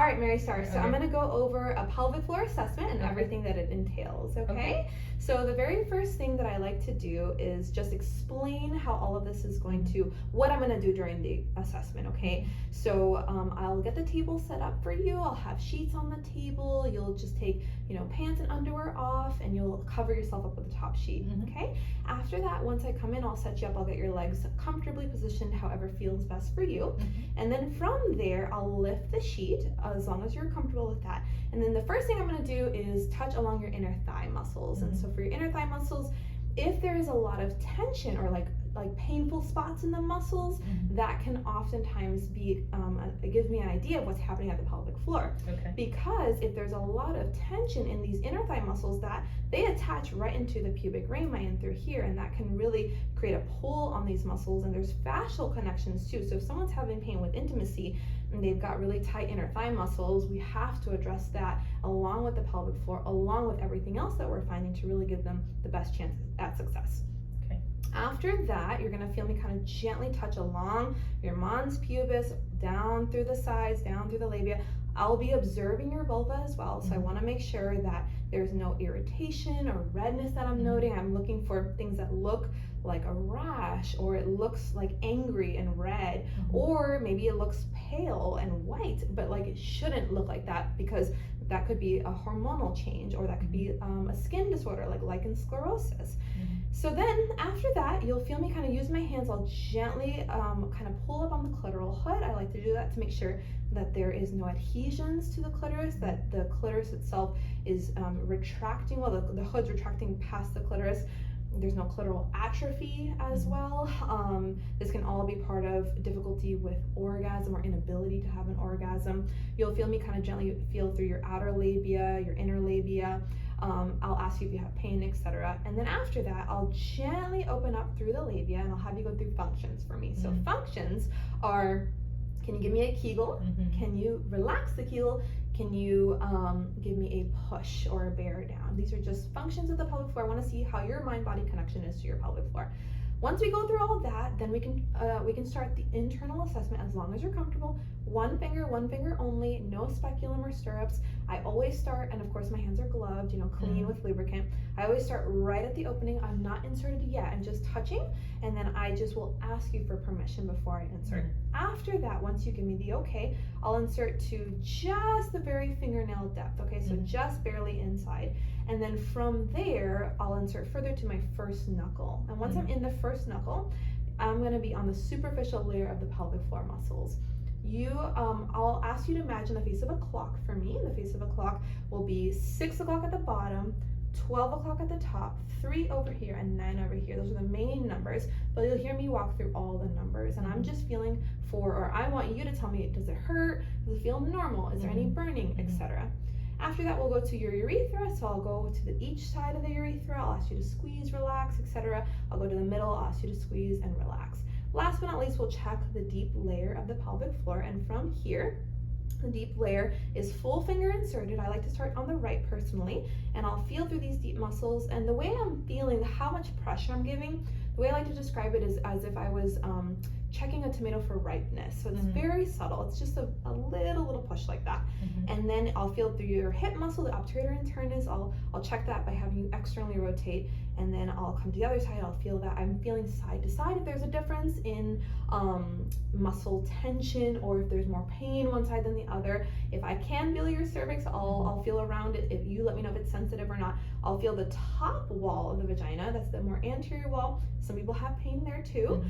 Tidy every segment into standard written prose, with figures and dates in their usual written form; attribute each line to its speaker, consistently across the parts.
Speaker 1: right, Mary Star. So I'm going to go over a pelvic floor assessment and
Speaker 2: Okay.
Speaker 1: everything that it entails, okay?
Speaker 2: Okay.
Speaker 1: So the very first thing that I like to do is just explain how all of this is going to, what I'm going to do during the assessment, okay? So I'll get the table set up for you. I'll have sheets on the table. You'll just take, pants and underwear off, and you'll cover yourself up with the top sheet, okay? After that, once I come in, I'll set you up. I'll get your legs comfortably positioned, however feels best for you. And then from there, I'll lift the sheet as long as you're comfortable with that. And then the first thing I'm going to do is touch along your inner thigh muscles. And so for your inner thigh muscles, if there is a lot of tension or like painful spots in the muscles, that can oftentimes be, it gives me an idea of what's happening at the pelvic floor.
Speaker 2: Okay.
Speaker 1: Because if there's a lot of tension in these inner thigh muscles, that they attach right into the pubic rami and through here, and that can really create a pull on these muscles. And there's fascial connections too. So if someone's having pain with intimacy and they've got really tight inner thigh muscles, we have to address that along with the pelvic floor, along with everything else that we're finding to really give them the best chance at success. After that, you're going to feel me kind of gently touch along your mons pubis, down through the sides, down through the labia. I'll be observing your vulva as well, so I want to make sure that there's no irritation or redness that I'm noting. I'm looking for things that look like a rash, or it looks like angry and red, or maybe it looks pale and white, but like it shouldn't look like that, because that could be a hormonal change, or that could be a skin disorder like lichen sclerosis. So then after that, you'll feel me kind of use my hands. I'll gently kind of pull up on the clitoral hood. I like to do that to make sure that there is no adhesions to the clitoris, that the clitoris itself is retracting, well, the hood's retracting past the clitoris. There's no clitoral atrophy as well. This can all be part of difficulty with orgasm or inability to have an orgasm. You'll feel me kind of gently feel through your outer labia, your inner labia. I'll ask you if you have pain, etc. And then after that, I'll gently open up through the labia, and I'll have you go through functions for me. So functions are, can you give me a Kegel? Can you relax the Kegel? Can you give me a push or a bear down? These are just functions of the pelvic floor. I want to see how your mind-body connection is to your pelvic floor. Once we go through all of that, then we can start the internal assessment as long as you're comfortable. One finger only, no speculum or stirrups. I always start, and of course my hands are gloved, clean with lubricant. I always start right at the opening. I'm not inserted yet. I'm just touching, and then I just will ask you for permission before I insert. After that, once you give me the okay, I'll insert to just the very fingernail depth, okay? So just barely inside. And then from there, I'll insert further to my first knuckle. And once I'm in the first knuckle, I'm gonna be on the superficial layer of the pelvic floor muscles. I'll ask you to imagine the face of a clock for me. The face of a clock will be 6 o'clock at the bottom, 12 o'clock at the top, 3 over here, and 9 over here. Those are the main numbers, but you'll hear me walk through all the numbers, and I'm just feeling or I want you to tell me, does it hurt? Does it feel normal? Is there any burning, etc. After that, we'll go to your urethra. So I'll go to each side of the urethra. I'll ask you to squeeze, relax, etc. I'll go to the middle. I'll ask you to squeeze and relax. Last but not least, we'll check the deep layer of the pelvic floor. And from here, the deep layer is full finger inserted. I like to start on the right personally, and I'll feel through these deep muscles. And the way I'm feeling, how much pressure I'm giving, the way I like to describe it is as if I was checking a tomato for ripeness. So it's very subtle. It's just a little push like that. And then I'll feel through your hip muscle, the obturator internus. I'll check that by having you externally rotate, and then I'll come to the other side. I'll feel that I'm feeling side to side if there's a difference in muscle tension, or if there's more pain one side than the other. If I can feel your cervix, I'll feel around it. If you let me know if it's sensitive or not, I'll feel the top wall of the vagina. That's the more anterior wall. Some people have pain there too.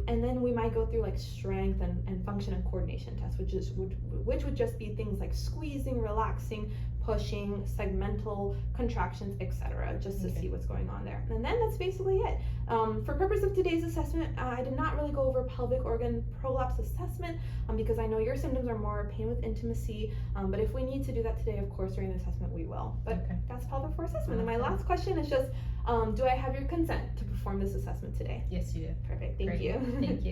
Speaker 1: And then we might go through like strength and function and coordination tests, which would just be things like squeezing, relaxing, pushing, segmental contractions, etc., just to see what's going on there. And then that's basically it. For purpose of today's assessment, I did not really go over pelvic organ prolapse assessment because I know your symptoms are more pain with intimacy, but if we need to do that today, of course, during the assessment, we will. But that's pelvic floor assessment. And my last question is just, do I have your consent to perform this assessment today?
Speaker 2: Yes, you do.
Speaker 1: Perfect. Thank you.
Speaker 2: Thank you.